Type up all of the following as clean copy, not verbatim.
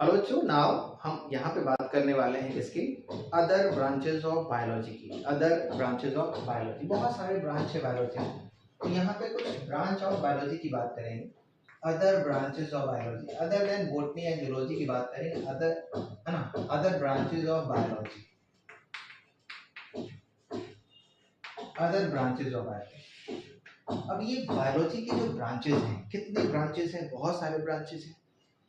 Hello बच्चों, now हम यहाँ पे बात करने वाले हैं इसकी अदर ब्रांचेस ऑफ बायोलॉजी की। अदर ब्रांचेस ऑफ बायोलॉजी, बहुत सारे ब्रांच है बायोलॉजी में, तो यहाँ पे कुछ ब्रांच ऑफ बायोलॉजी की बात करेंगे। Other branches of biology, other than botany and zoology की बात करेंगे, अदर, है ना, other branches of biology, other branches of biology. अब ये बायोलॉजी के जो ब्रांचेस हैं, कितने ब्रांचेस हैं? बहुत सारे ब्रांचेस हैं।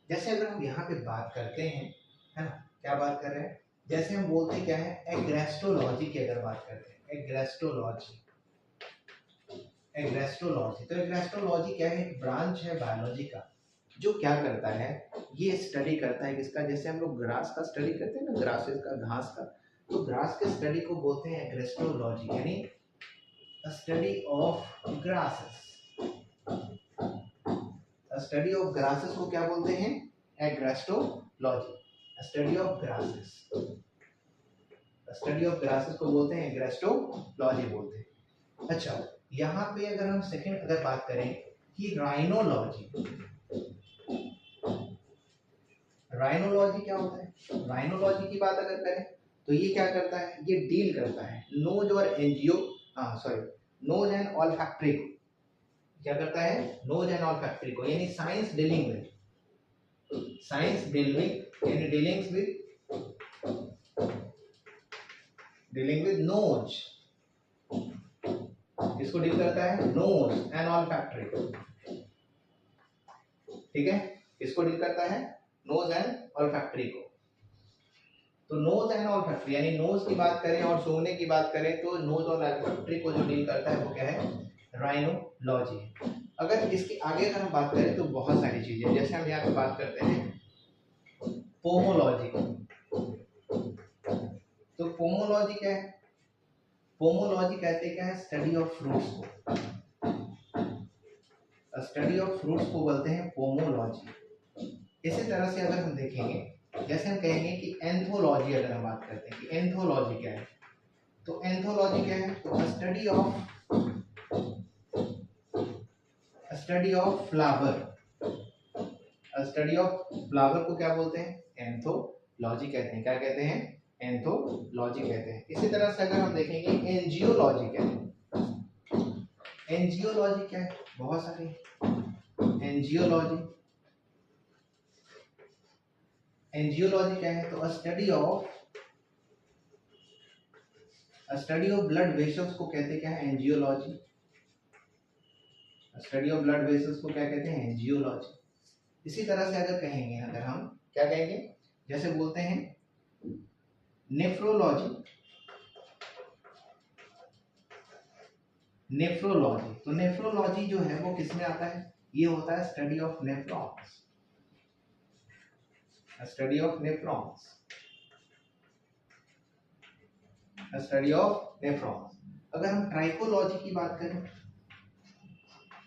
जैसे अगर हम यहाँ पे बात करते हैं, है ना, क्या बात कर रहे हैं, जैसे हम बोलते हैं क्या है, एग्रेस्टोलॉजी की अगर बात करते हैं, एग्रेस्टोलॉजी, एग्रेस्टोलॉजी। तो एग्रेस्टोलॉजी क्या है? एक ब्रांच है बायोलॉजी का जो क्या करता है, ये स्टडी करता है किसका, जैसे हम लोग ग्रास का स्टडी करते हैं ना, ग्रासेस का, घास का, तो ग्रास के स्टडी को बोलते हैं एग्रेस्टोलॉजी, यानी study of grasses. Study of grasses को क्या बोलते हैं? Agrostology. Study of grasses, study of grasses को बोलते हैं एग्रेस्टोलॉजी बोलते हैं। अच्छा, यहाँ पे अगर हम सेकंड अगर बात करें कि राइनोलॉजी, राइनोलॉजी क्या होता है? राइनोलॉजी की बात अगर करें तो ये क्या करता है, ये डील करता है नोज और एंजियो, नोज एंड ऑल्फैक्टरी को। क्या करता है? नोज एंड ऑल्फैक्टरी को, यानी science dealing with, science dealing यानी डीलिंग विद नोज, इसको डील करता है नोज एंड ऑल्फैक्टरी को, ठीक है, इसको डील करता है नोज एंड ऑल्फैक्टरी को। तो नोज एंड ऑल्फैक्टरी यानी नोज की बात करें और सूंघने की बात करें तो नोज और ऑल्फैक्टरी को जो डील करता है वो क्या है? राइनोलॉजी। अगर इसके आगे अगर हम बात करें तो बहुत सारी चीजें, जैसे हम यहाँ पे बात करते हैं पोमोलॉजी। तो पोमोलॉजी क्या है? पोमोलॉजी कहते हैं क्या है? स्टडी ऑफ फ्रूट्स को, स्टडी ऑफ फ्रूट्स को बोलते हैं पोमोलॉजी। इसी तरह से अगर हम देखेंगे, जैसे हम कहेंगे कि एंथोलॉजी, अगर हम बात करते हैं कि एंथोलॉजी क्या है, तो एंथोलॉजी क्या है? तो study of flower, study of flower को क्या बोलते हैं? एंथोलॉजी कहते हैं। क्या कहते हैं? एंथोलॉजी कहते हैं। इसी तरह से अगर हम देखेंगे एंजियोलॉजी क्या है? एंजियोलॉजी क्या है? बहुत सारी एंजियोलॉजी, एंजियोलॉजी क्या है? तो स्टडी ऑफ ब्लड वेसल्स को कहते हैं क्या है? Angiology. Study of blood vessels को क्या कहते हैं? एंजियोलॉजी। इसी तरह से अगर कहेंगे, अगर हम क्या कहेंगे, जैसे बोलते हैं नेफ्रोलॉजी, नेफ्रोलॉजी। तो नेफ्रोलॉजी जो है वो किसमें आता है? ये होता है study of nephrons, study of nephrons, study of nephrons. अगर हम ट्राइकोलॉजी की बात करें,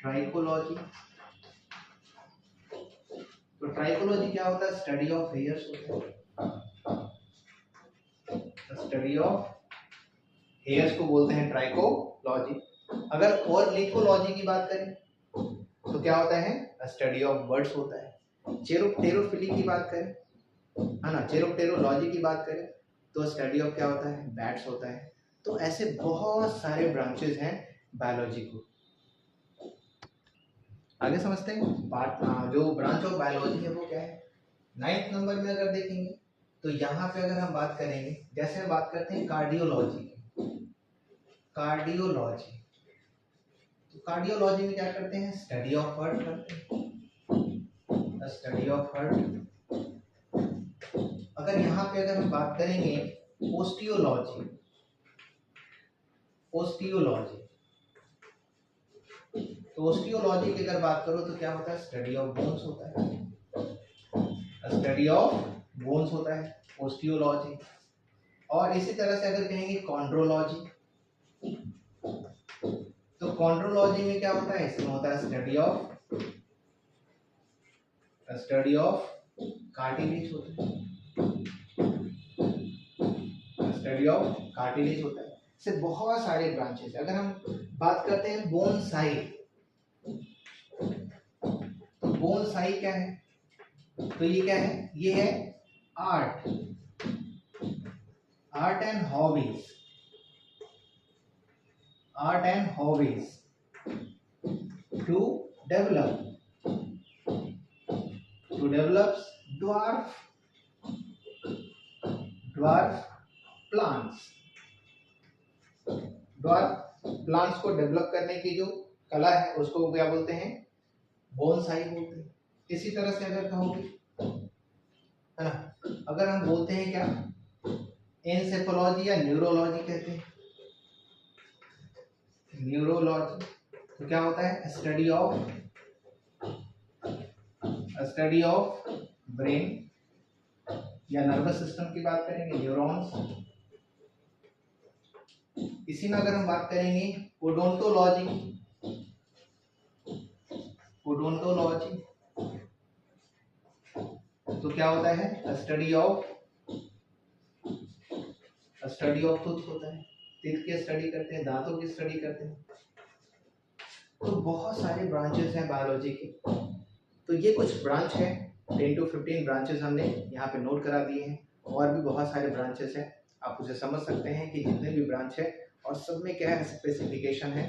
ट्राइकोलॉजी, तो ट्राइकोलॉजी क्या होता है? स्टडी ऑफ हेयर्स होता है, स्टडी ऑफ हेयर्स को बोलते हैं ट्राइकोलॉजी। अगर और लिथोलॉजी की बात करें तो क्या होता है? स्टडी ऑफ बर्ड्स होता है। चेरोप्टेरोफिली की बात करें, है ना, चेरोप्टेरोलॉजी की बात करें तो स्टडी ऑफ क्या होता है? बैट्स होता है। तो ऐसे बहुत सारे ब्रांचेस हैं बायोलॉजी को। आगे समझते हैं जो ब्रांच ऑफ बायोलॉजी है वो क्या है। 9th नंबर में अगर देखेंगे तो यहाँ पे अगर हम बात करेंगे, जैसे हम बात करते हैं कार्डियोलॉजी, कार्डियोलॉजी, तो कार्डियोलॉजी में क्या करते हैं? स्टडी ऑफ हार्ट करते हैं, स्टडी ऑफ हार्ट। अगर यहाँ पे अगर हम बात करेंगे ओस्टियोलॉजी, ओस्टियोलॉजी, तो ओस्टियोलॉजी की अगर बात करो तो क्या होता है? स्टडी ऑफ बोन्स होता है, स्टडी ऑफ बोन्स होता है ओस्टियोलॉजी। और इसी तरह से अगर कहेंगे कॉन्ड्रोलॉजी, तो कॉन्ड्रोलॉजी में क्या होता है? इसमें होता है स्टडी ऑफ कार्टिलेज होता है, स्टडी ऑफ कार्टिलेज होता है। से बहुत सारे ब्रांचेस। अगर हम बात करते हैं बोनसाई, तो बोनसाई क्या है? तो ये क्या है, ये है art and hobbies, art and hobbies to develop dwarf plants। dwarf plants को डेवलप करने की जो कला है उसको क्या बोलते हैं, बोनसाई बोलते हैं। इसी तरह से अगर कहोगे है ना, अगर हम बोलते हैं क्या, एनसेफोलॉजी या न्यूरोलॉजी कहते हैं, न्यूरोलॉजी तो क्या होता है, स्टडी ऑफ ब्रेन या नर्वस सिस्टम की बात करेंगे, न्यूरॉन्स। इसी में अगर हम बात करेंगे ओडोंटोलॉजी तो क्या होता है, स्टडी ऑफ टूथ होता है, टीथ की स्टडी करते हैं, दांतों की स्टडी करते हैं। तो बहुत सारे ब्रांचेस हैं बायोलॉजी के। तो ये कुछ ब्रांच है, 10 to 15 ब्रांचेस हमने यहाँ पे नोट करा दिए हैं। और भी बहुत सारे ब्रांचेस हैं, आप उसे समझ सकते हैं कि जितने भी ब्रांच है और सब में क्या है, स्पेसिफिकेशन है।